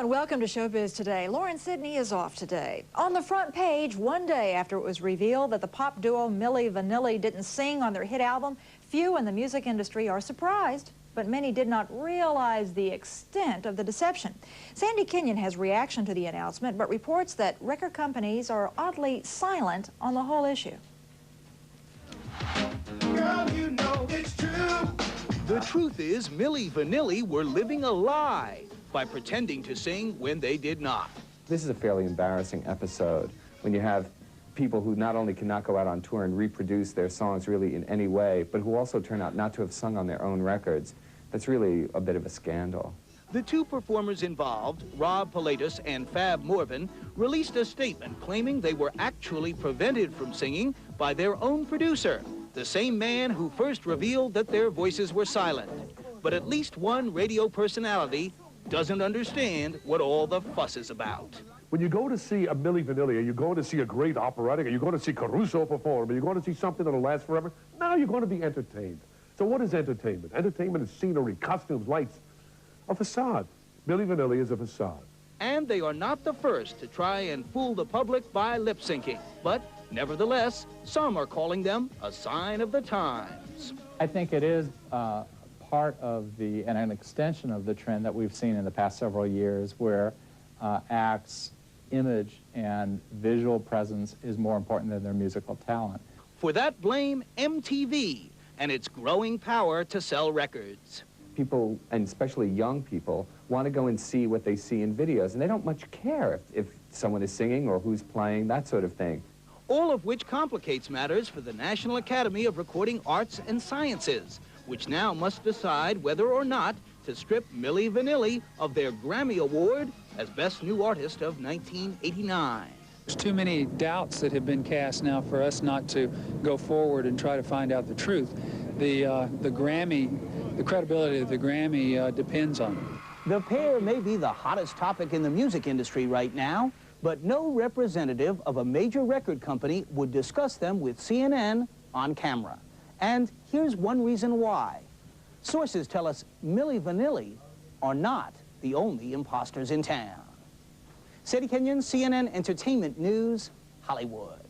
and welcome to Showbiz Today. Lauren Sidney is off today. On the front page, one day after it was revealed that the pop duo Milli Vanilli didn't sing on their hit album, few in the music industry are surprised, but many did not realize the extent of the deception. Sandy Kenyon has reaction to the announcement, but reports that record companies are oddly silent on the whole issue. Girl, you know it's true. The truth is, Milli Vanilli were living a lie by pretending to sing when they did not. This is a fairly embarrassing episode when you have people who not only cannot go out on tour and reproduce their songs really in any way, but who also turn out not to have sung on their own records. That's really a bit of a scandal. The two performers involved, Rob Pilatus and Fab Morvan, released a statement claiming they were actually prevented from singing by their own producer, the same man who first revealed that their voices were silent. But at least one radio personality doesn't understand what all the fuss is about. When you go to see a Milli Vanilli, or you go to see a great operatic, or you're going to see Caruso perform, or you're going to see something that'll last forever, now you're going to be entertained. So what is entertainment? Entertainment is scenery, costumes, lights, a facade. Milli Vanilli is a facade. And they are not the first to try and fool the public by lip syncing. But nevertheless, some are calling them a sign of the times. I think it is part of and an extension of the trend that we've seen in the past several years where acts, image, and visual presence is more important than their musical talent. For that, blame MTV and its growing power to sell records. People, and especially young people, want to go and see what they see in videos, and they don't much care if someone is singing or who's playing, that sort of thing. All of which complicates matters for the National Academy of Recording Arts and Sciences, which now must decide whether or not to strip Milli Vanilli of their Grammy Award as Best New Artist of 1989. There's too many doubts that have been cast now for us not to go forward and try to find out the truth. The Grammy, the credibility of the Grammy depends on it. The pair may be the hottest topic in the music industry right now, but no representative of a major record company would discuss them with CNN on camera. And here's one reason why. Sources tell us Milli Vanilli are not the only imposters in town. Sandy Kenyon, CNN Entertainment News, Hollywood.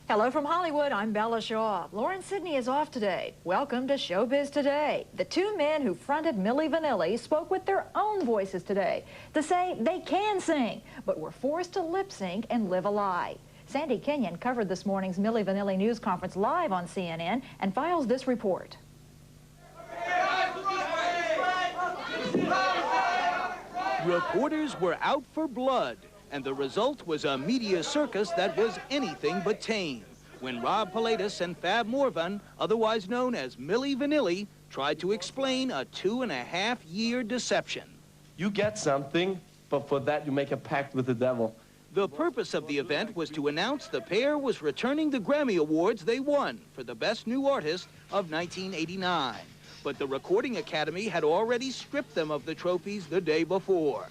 Hello from Hollywood, I'm Bella Shaw. Lauren Sidney is off today. Welcome to Showbiz Today. The two men who fronted Milli Vanilli spoke with their own voices today to say they can sing, but were forced to lip sync and live a lie. Sandy Kenyon covered this morning's Milli Vanilli news conference live on CNN and files this report. Reporters were out for blood, and the result was a media circus that was anything but tame when Rob Pilatus and Fab Morvan, otherwise known as Milli Vanilli, tried to explain a 2.5-year deception. You get something, but for that you make a pact with the devil. The purpose of the event was to announce the pair was returning the Grammy Awards they won for the Best New Artist of 1989. But the Recording Academy had already stripped them of the trophies the day before.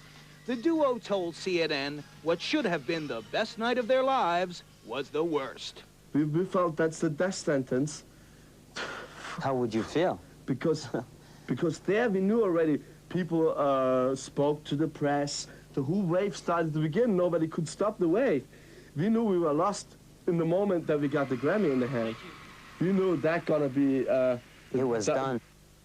The duo told CNN what should have been the best night of their lives was the worst. We felt that's the death sentence. How would you feel? Because there we knew already. People spoke to the press. The whole wave started to begin. Nobody could stop the wave. We knew we were lost in the moment that we got the Grammy in the hand. We knew that gonna be... it was done.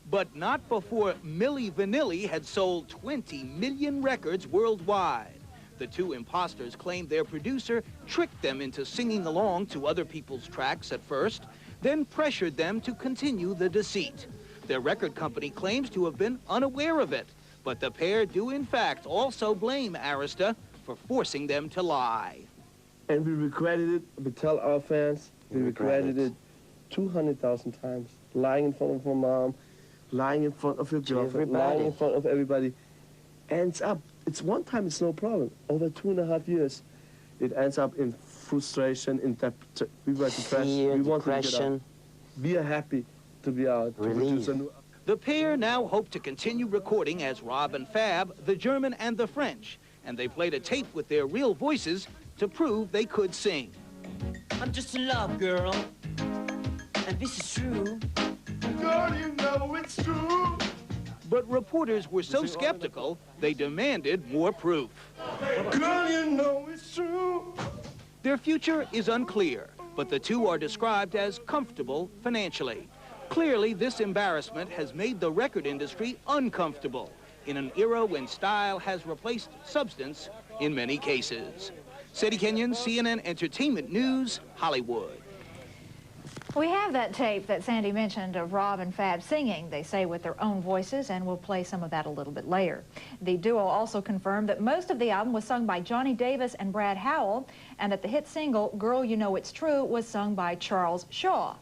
But not before Milli Vanilli had sold 20 million records worldwide. The two imposters claimed their producer tricked them into singing along to other people's tracks at first, then pressured them to continue the deceit. Their record company claims to have been unaware of it, but the pair do in fact also blame Arista for forcing them to lie. And we regretted it. We tell our fans, we regretted it 200,000 times. Lying in front of my mom, lying in front of your girlfriend, lying in front of everybody. Ends up, it's one time, it's no problem. Over 2.5 years, it ends up in frustration, in we were depressed. We wanted to get out. We are happy to be out. The pair now hope to continue recording as Rob and Fab, the German and the French, and they played a tape with their real voices to prove they could sing. I'm just a love girl, and this is true. Girl, you know it's true. But reporters were so skeptical, they demanded more proof. Girl, you know it's true. Their future is unclear, but the two are described as comfortable financially. Clearly, this embarrassment has made the record industry uncomfortable in an era when style has replaced substance in many cases. Sadie Kenyon, CNN Entertainment News, Hollywood. We have that tape that Sandy mentioned of Rob and Fab singing, they say, with their own voices, and we'll play some of that a little bit later. The duo also confirmed that most of the album was sung by Johnny Davis and Brad Howell, and that the hit single, Girl You Know It's True, was sung by Charles Shaw.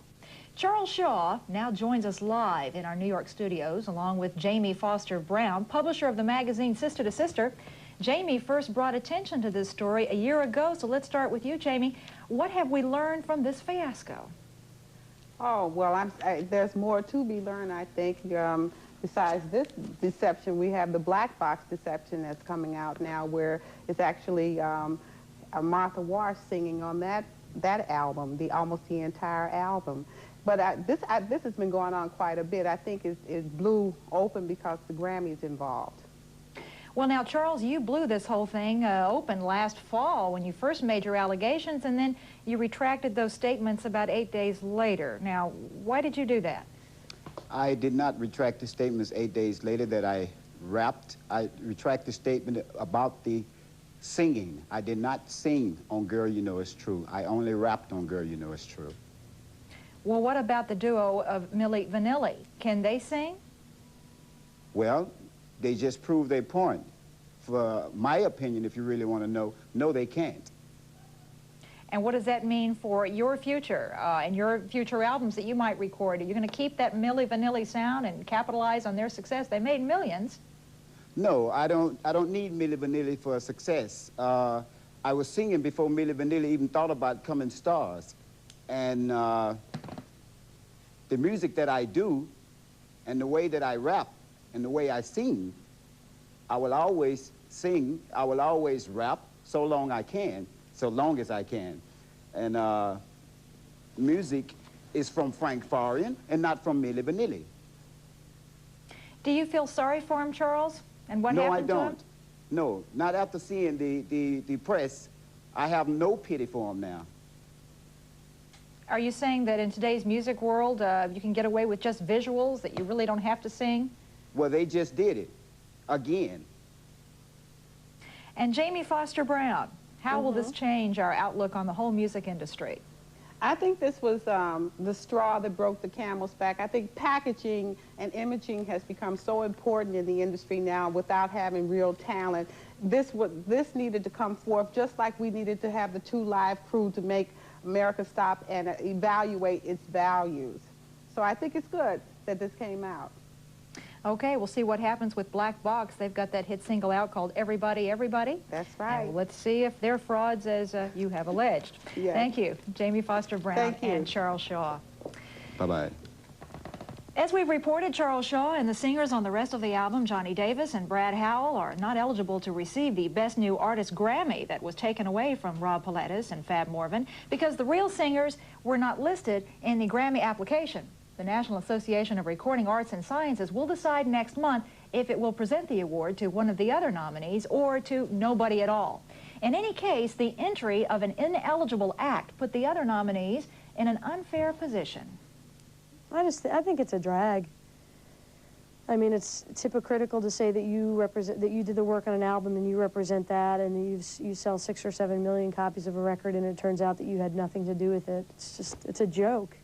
Charles Shaw now joins us live in our New York studios, along with Jamie Foster Brown, publisher of the magazine Sister to Sister. Jamie first brought attention to this story a year ago, so let's start with you, Jamie. What have we learned from this fiasco? Oh, well, there's more to be learned, I think. Besides this deception, we have the black box deception that's coming out now, where it's actually Martha Wash singing on that album, almost the entire album. But this has been going on quite a bit. I think it blew open because the Grammys involved. Well, now, Charles, you blew this whole thing open last fall when you first made your allegations, and then you retracted those statements about 8 days later. Now, why did you do that? I did not retract the statements 8 days later that I rapped. I retract the statement about the singing. I did not sing on Girl You Know It's True. I only rapped on Girl You Know It's True. Well, what about the duo of Milli Vanilli? Can they sing? Well, they just proved their point. For my opinion, if you really want to know, no, they can't. And what does that mean for your future and your future albums that you might record? Are you going to keep that Milli Vanilli sound and capitalize on their success? They made millions. No, I don't need Milli Vanilli for success. I was singing before Milli Vanilli even thought about coming stars. And the music that I do and the way that I rap and the way I sing, I will always sing, I will always rap so long as I can. And music is from Frank Farian and not from Milli Vanilli. Do you feel sorry for him, Charles? And what happened to him? No, I don't. No, not after seeing the press. I have no pity for him now. Are you saying that in today's music world, you can get away with just visuals, that you really don't have to sing? Well, they just did it again. And Jamie Foster Brown, how will this change our outlook on the whole music industry? I think this was the straw that broke the camel's back. I think packaging and imaging has become so important in the industry now without having real talent. This needed to come forth just like we needed to have the 2 Live Crew to make America stop and evaluate its values. So I think it's good that this came out. Okay, we'll see what happens with Black Box. They've got that hit single out called Everybody, Everybody. That's right. And let's see if they're frauds as you have alleged. Yes. Thank you, Jamie Foster Brown and Charles Shaw. Bye-bye. As we've reported, Charles Shaw and the singers on the rest of the album, Johnny Davis and Brad Howell, are not eligible to receive the Best New Artist Grammy that was taken away from Rob Pilatus and Fab Morvan because the real singers were not listed in the Grammy application. The National Association of Recording Arts and Sciences will decide next month if it will present the award to one of the other nominees or to nobody at all. In any case, the entry of an ineligible act put the other nominees in an unfair position. I think it's a drag. I mean, it's hypocritical to say that you did the work on an album and you represent that, and you sell 6 or 7 million copies of a record, and it turns out that you had nothing to do with it. It's a joke.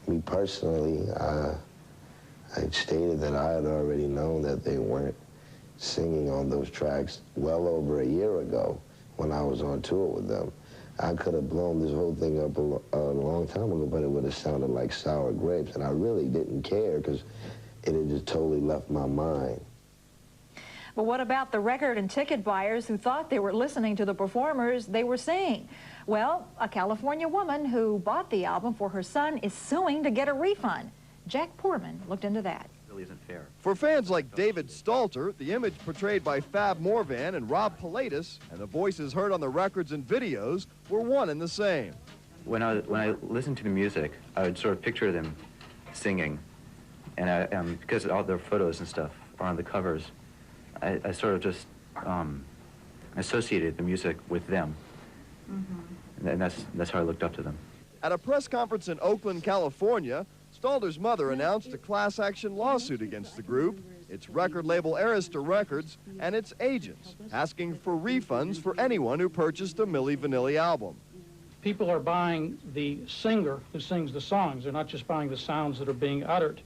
Me personally, I stated that I had already known that they weren't singing on those tracks well over a year ago when I was on tour with them. I could have blown this whole thing up a long time ago, but it would have sounded like sour grapes, and I really didn't care because it had just totally left my mind. But what about the record and ticket buyers who thought they were listening to the performers they were seeing? Well, a California woman who bought the album for her son is suing to get a refund. Jack Poorman looked into that. It really isn't fair. For fans like David Stalter, the image portrayed by Fab Morvan and Rob Pilatus and the voices heard on the records and videos were one and the same. When I listened to the music, I would sort of picture them singing, and because of all their photos and stuff, or on the covers, I sort of just associated the music with them. And that's how I looked up to them. At a press conference in Oakland, California, Stalder's mother announced a class action lawsuit against the group, its record label Arista Records, and its agents, asking for refunds for anyone who purchased a Milli Vanilli album. People are buying the singer who sings the songs. They're not just buying the sounds that are being uttered.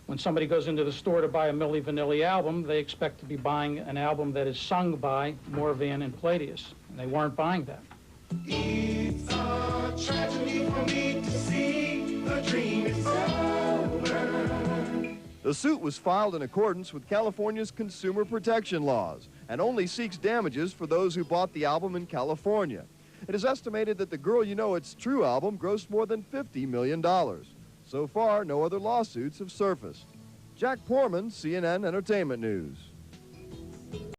When somebody goes into the store to buy a Milli Vanilli album, they expect to be buying an album that is sung by Morvan and Palladius, and they weren't buying that. It's a tragedy for me to see the dream is over. The suit was filed in accordance with California's consumer protection laws and only seeks damages for those who bought the album in California. It is estimated that the Girl You Know It's True album grossed more than $50 million. So far, no other lawsuits have surfaced. Jack Porman, CNN Entertainment News.